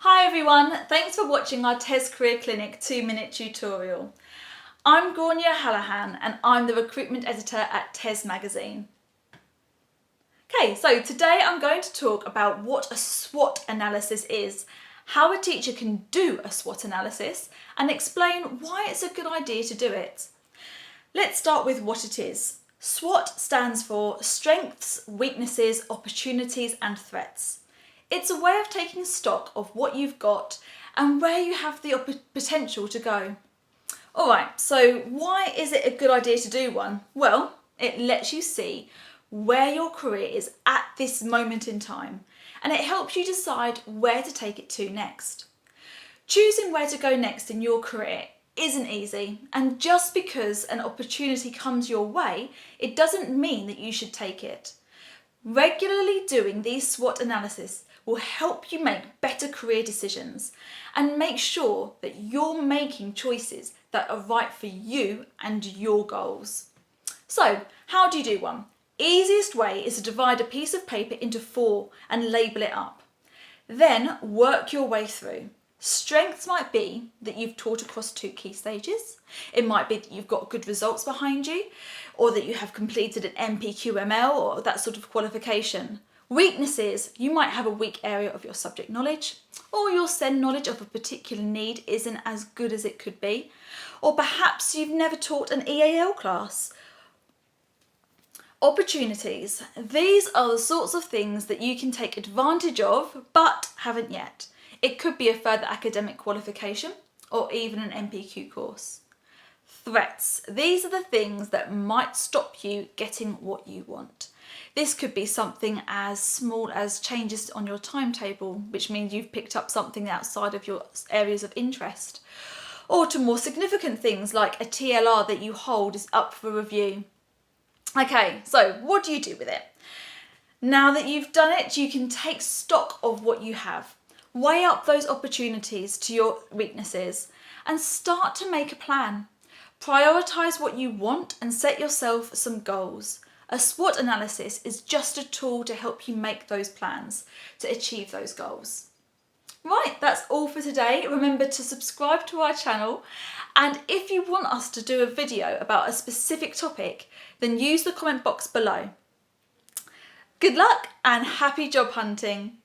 Hi everyone, thanks for watching our TES Career Clinic 2-minute tutorial. I'm Grainne Hallahan and I'm the recruitment editor at TES magazine. Okay, so today I'm going to talk about what a SWOT analysis is, how a teacher can do a SWOT analysis, and explain why it's a good idea to do it. Let's start with what it is. SWOT stands for Strengths, Weaknesses, Opportunities and Threats. It's a way of taking stock of what you've got and where you have the potential to go. Alright, so why is it a good idea to do one? Well, it lets you see where your career is at this moment in time, and it helps you decide where to take it to next. Choosing where to go next in your career isn't easy, and just because an opportunity comes your way, it doesn't mean that you should take it. Regularly doing these SWOT analyses will help you make better career decisions and make sure that you're making choices that are right for you and your goals. So, how do you do one? Easiest way is to divide a piece of paper into 4 and label it up. Then work your way through. Strengths might be that you've taught across 2 key stages. It might be that you've got good results behind you, or that you have completed an NPQML or that sort of qualification. Weaknesses, you might have a weak area of your subject knowledge, or your SEN knowledge of a particular need isn't as good as it could be, or perhaps you've never taught an EAL class. Opportunities, these are the sorts of things that you can take advantage of but haven't yet. It could be a further academic qualification or even an NPQ course. Threats, these are the things that might stop you getting what you want. This could be something as small as changes on your timetable, which means you've picked up something outside of your areas of interest, or to more significant things like a TLR that you hold is up for review. Okay, so what do you do with it? Now that you've done it, you can take stock of what you have. Weigh up those opportunities to your weaknesses and start to make a plan. Prioritise what you want and set yourself some goals. A SWOT analysis is just a tool to help you make those plans to achieve those goals. Right, that's all for today. Remember to subscribe to our channel, and if you want us to do a video about a specific topic, then use the comment box below. Good luck and happy job hunting!